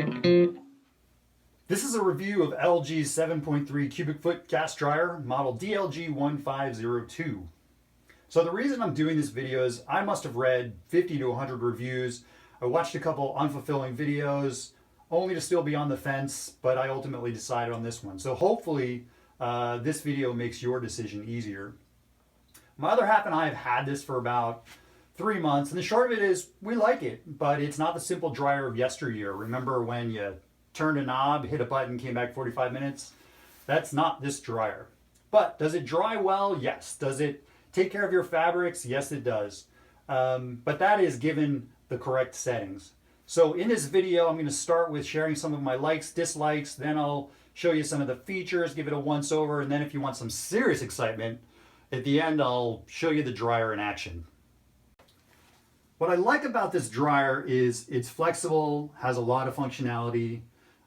This is a review of LG's 7.3 cubic foot gas dryer, model DLG1502. So the reason I'm doing this video is I must have read 50 to 100 reviews. I watched a couple unfulfilling videos, only to still be on the fence, but I ultimately decided on this one. So hopefully this video makes your decision easier. My other half and I have had this for about 3 months, and the short of it is we like it, but it's not the simple dryer of yesteryear. Remember when you turned a knob, hit a button, came back 45 minutes? That's not this dryer. But does it dry well? Yes. Does it take care of your fabrics? Yes, it does. But that is given the correct settings. So in this video, I'm going to start with sharing some of my likes, dislikes, then I'll show you some of the features, give it a once over, and then if you want some serious excitement, at the end I'll show you the dryer in action. What I like about this dryer is it's flexible, has a lot of functionality,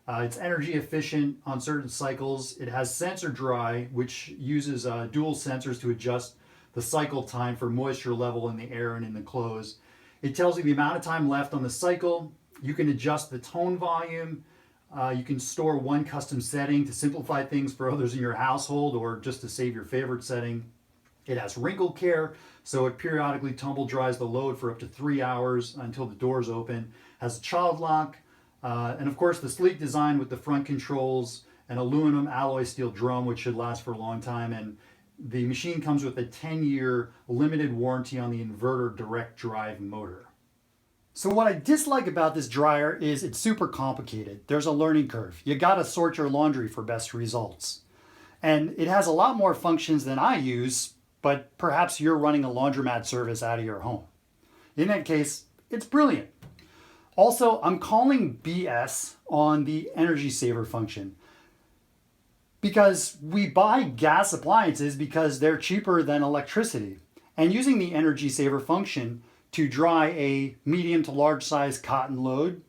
it's energy efficient on certain cycles. It has sensor dry, which uses dual sensors to adjust the cycle time for moisture level in the air and in the clothes. It tells you the amount of time left on the cycle. You can adjust the tone volume. You can store one custom setting to simplify things for others in your household or just to save your favorite setting. It has wrinkle care, so it periodically tumble dries the load for up to 3 hours until the doors open. Has a child lock, and of course the sleek design with the front controls, an aluminum alloy steel drum which should last for a long time, and the machine comes with a 10-year limited warranty on the inverter direct drive motor. So what I dislike about this dryer is it's super complicated. There's a learning curve. You gotta sort your laundry for best results. And it has a lot more functions than I use, but perhaps you're running a laundromat service out of your home. In that case, it's brilliant. Also, I'm calling BS on the energy saver function because we buy gas appliances because they're cheaper than electricity. And using the energy saver function to dry a medium to large size cotton load,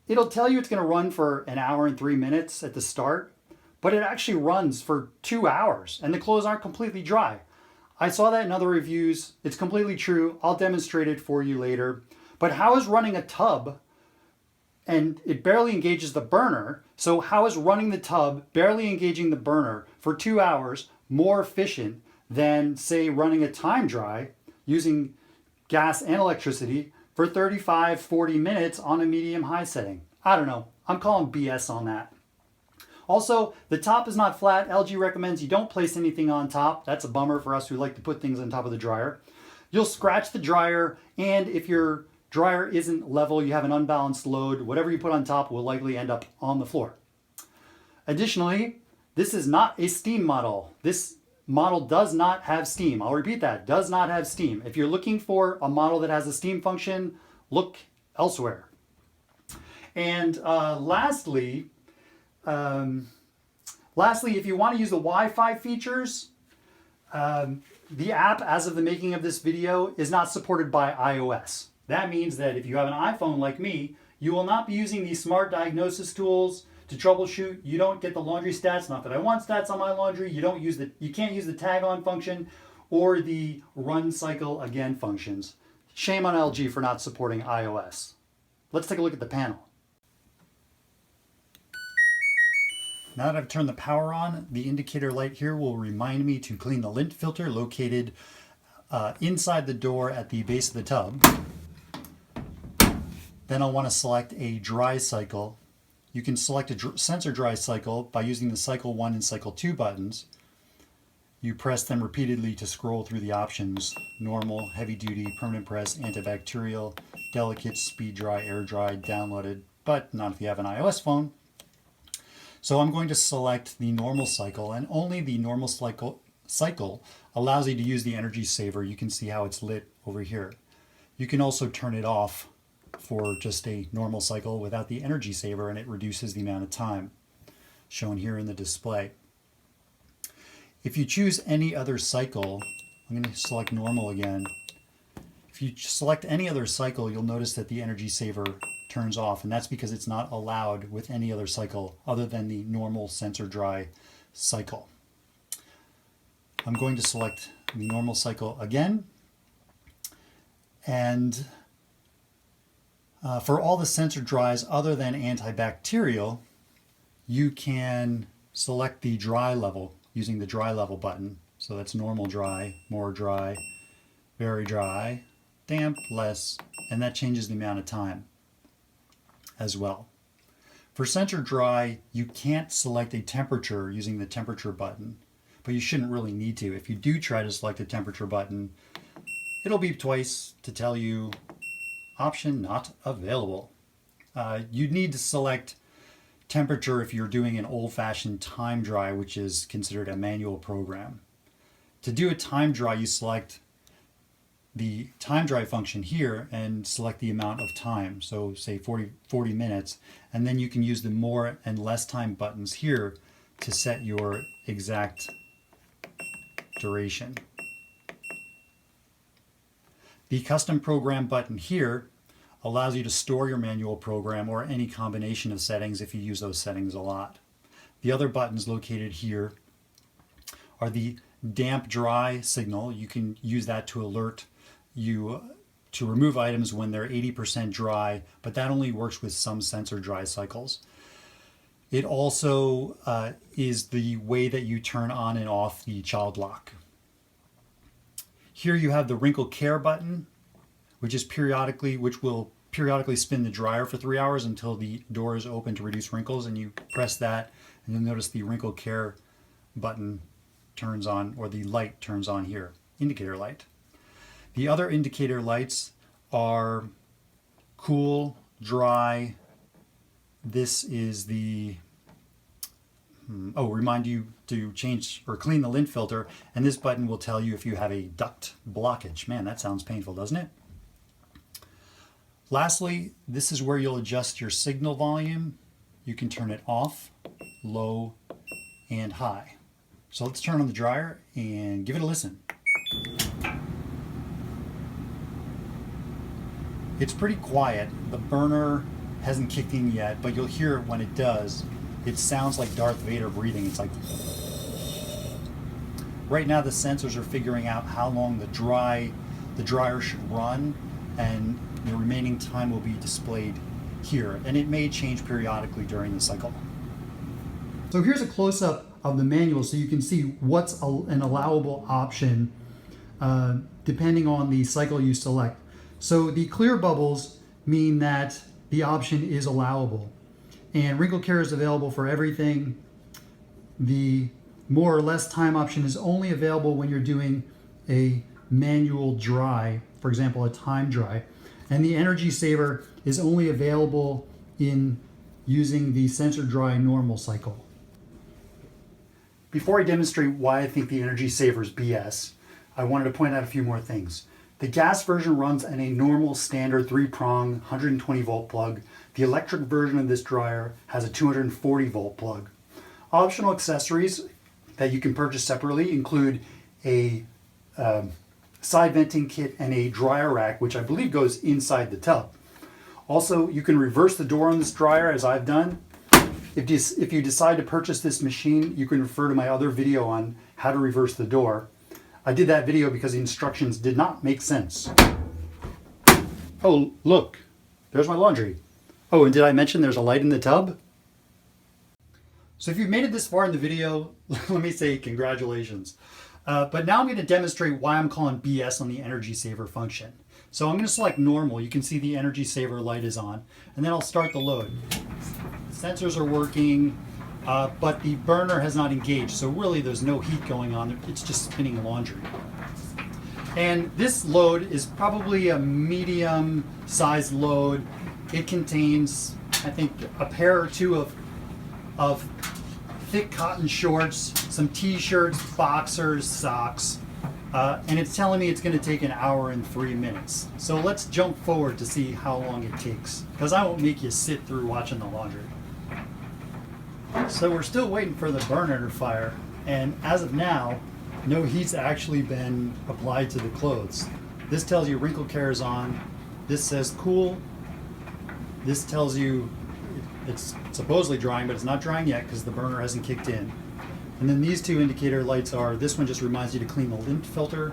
it'll tell you it's going to run for an hour and 3 minutes at the start, but it actually runs for 2 hours and the clothes aren't completely dry. I saw that in other reviews. It's completely true. I'll demonstrate it for you later. But how is running a tub, and it barely engages the burner, so how is running the tub, barely engaging the burner for 2 hours more efficient than, say, running a time dry using gas and electricity for 35, 40 minutes on a medium-high setting? I don't know. I'm calling BS on that. Also, the top is not flat. LG recommends you don't place anything on top. That's a bummer for us who like to put things on top of the dryer. You'll scratch the dryer, and if your dryer isn't level, you have an unbalanced load, whatever you put on top will likely end up on the floor. Additionally, this is not a steam model. This model does not have steam. I'll repeat that, does not have steam. If you're looking for a model that has a steam function, look elsewhere. And lastly, if you want to use the Wi-Fi features, the app, as of the making of this video, is not supported by iOS. That means that if you have an iPhone like me, you will not be using these smart diagnosis tools to troubleshoot. You don't get the laundry stats. Not that I want stats on my laundry. You can't use the tag on function or the run cycle again functions. Shame on LG for not supporting iOS. Let's take a look at the panel. Now that I've turned the power on, the indicator light here will remind me to clean the lint filter located inside the door at the base of the tub. Then I'll want to select a dry cycle. You can select a sensor dry cycle by using the cycle 1 and cycle 2 buttons. You press them repeatedly to scroll through the options: normal, heavy duty, permanent press, antibacterial, delicate, speed dry, air dry, downloaded, but not if you have an iOS phone. So I'm going to select the normal cycle, and only the normal cycle allows you to use the energy saver. You can see how it's lit over here. You can also turn it off for just a normal cycle without the energy saver, and it reduces the amount of time shown here in the display. If you choose any other cycle, I'm going to select normal again. If you select any other cycle, you'll notice that the energy saver turns off, and that's because it's not allowed with any other cycle other than the normal sensor dry cycle. I'm going to select the normal cycle again, and For all the sensor dries other than antibacterial, you can select the dry level using the dry level button. So that's normal dry, more dry, very dry, damp, less, and that changes the amount of time as well. For sensor dry, you can't select a temperature using the temperature button, but you shouldn't really need to. If you do try to select a temperature button, it'll beep twice to tell you option not available. You'd need to select temperature if you're doing an old-fashioned time dry, which is considered a manual program. To do a time dry, you select the time dry function here and select the amount of time. So say 40 minutes, and then you can use the more and less time buttons here to set your exact duration. The custom program button here allows you to store your manual program or any combination of settings if you use those settings a lot. The other buttons located here are the damp dry signal. You can use that to alert you to remove items when they're 80% dry, but that only works with some sensor dry cycles. It also is the way that you turn on and off the child lock. Here you have the wrinkle care button, which will periodically spin the dryer for 3 hours until the door is open to reduce wrinkles, and you press that and you'll notice the wrinkle care button turns on, or the light turns on here, indicator light. The other indicator lights are cool, dry. This is the remind you to change or clean the lint filter, and this button will tell you if you have a duct blockage. Man, that sounds painful, doesn't it? Lastly, this is where you'll adjust your signal volume. You can turn it off, low, and high. So let's turn on the dryer and give it a listen. It's pretty quiet. The burner hasn't kicked in yet, but you'll hear it when it does. It sounds like Darth Vader breathing. It's like... Right now the sensors are figuring out how long the dryer should run, and the remaining time will be displayed here, and it may change periodically during the cycle. So here's a close-up of the manual so you can see what's an allowable option depending on the cycle you select. So the clear bubbles mean that the option is allowable, and wrinkle care is available for everything. The more or less time option is only available when you're doing a manual dry, for example a time dry, and the energy saver is only available in using the sensor dry normal cycle. Before I demonstrate why I think the energy saver is BS, I wanted to point out a few more things. The gas version runs on a normal standard 3-prong 120 volt plug. The electric version of this dryer has a 240 volt plug. Optional accessories that you can purchase separately include a side venting kit and a dryer rack, which I believe goes inside the tub. Also, you can reverse the door on this dryer, as I've done. If you decide to purchase this machine, you can refer to my other video on how to reverse the door. I did that video because the instructions did not make sense. Oh, look, there's my laundry. Oh, and did I mention there's a light in the tub? So if you've made it this far in the video, let me say congratulations. But now I'm going to demonstrate why I'm calling BS on the energy saver function. So I'm going to select normal. You can see the energy saver light is on, and then I'll start the load. Sensors are working, but the burner has not engaged, so really there's no heat going on. It's just spinning laundry. And this load is probably a medium sized load. It contains, I think, a pair or two of thick cotton shorts, some t-shirts, boxers, socks, and it's telling me it's going to take 1 hour and 3 minutes. So let's jump forward to see how long it takes, because I won't make you sit through watching the laundry. So we're still waiting for the burner to fire, and as of now, no heat's actually been applied to the clothes. This tells you wrinkle care is on. This says cool. This tells you it's supposedly drying, but it's not drying yet because the burner hasn't kicked in. And then these two indicator lights are, this one just reminds you to clean the lint filter,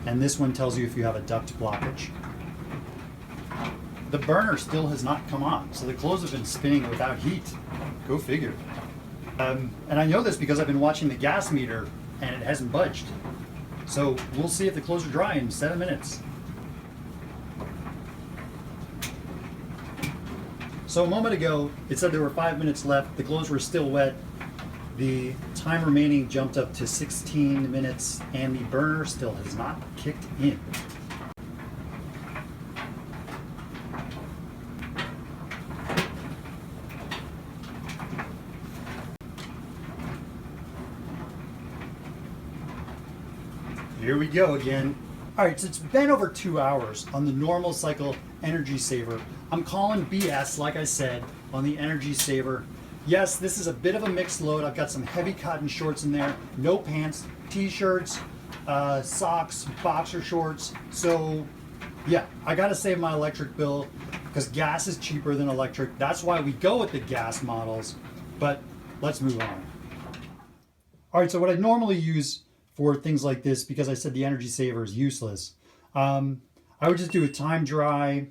and this one tells you if you have a duct blockage. the burner still has not come on. So the clothes have been spinning without heat. Go figure. And I know this because I've been watching the gas meter and it hasn't budged. So we'll see if the clothes are dry in 7 minutes. So a moment ago, it said there were 5 minutes left. The clothes were still wet. The time remaining jumped up to 16 minutes and the burner still has not kicked in. Here we go again. All right, so it's been over 2 hours on the normal cycle Energy Saver. I'm calling BS, like I said, on the Energy Saver. Yes, this is a bit of a mixed load. I've got some heavy cotton shorts in there, no pants, t-shirts, socks, boxer shorts. So yeah, I gotta save my electric bill because gas is cheaper than electric. That's why we go with the gas models, but let's move on. All right, so what I normally use for things like this, because I said the Energy Saver is useless, I would just do a time dry.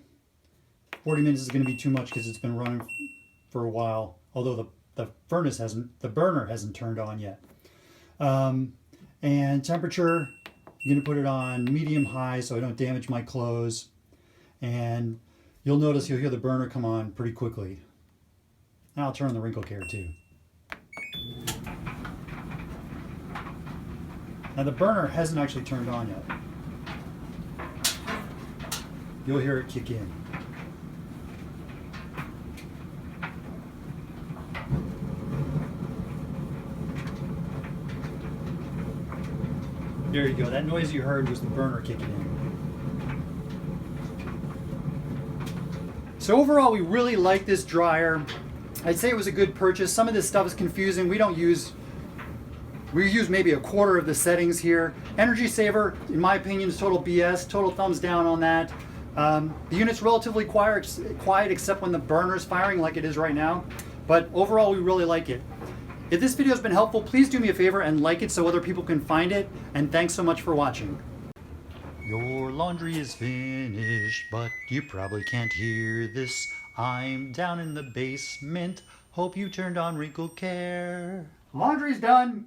40 minutes is going to be too much because it's been running for a while, although the burner hasn't turned on yet. And temperature, I'm going to put it on medium high so I don't damage my clothes. And you'll notice you'll hear the burner come on pretty quickly. And I'll turn on the wrinkle care too. Now the burner hasn't actually turned on yet. You'll hear it kick in. There you go. That noise you heard was the burner kicking in. So overall, we really like this dryer. I'd say it was a good purchase. Some of this stuff is confusing. We use maybe a quarter of the settings here. Energy Saver, in my opinion, is total BS. Total thumbs down on that. The unit's relatively quiet except when the burner's firing like it is right now. But overall, we really like it. If this video has been helpful, please do me a favor and like it so other people can find it. And thanks so much for watching. Your laundry is finished, but you probably can't hear this. I'm down in the basement. Hope you turned on wrinkle care. Laundry's done.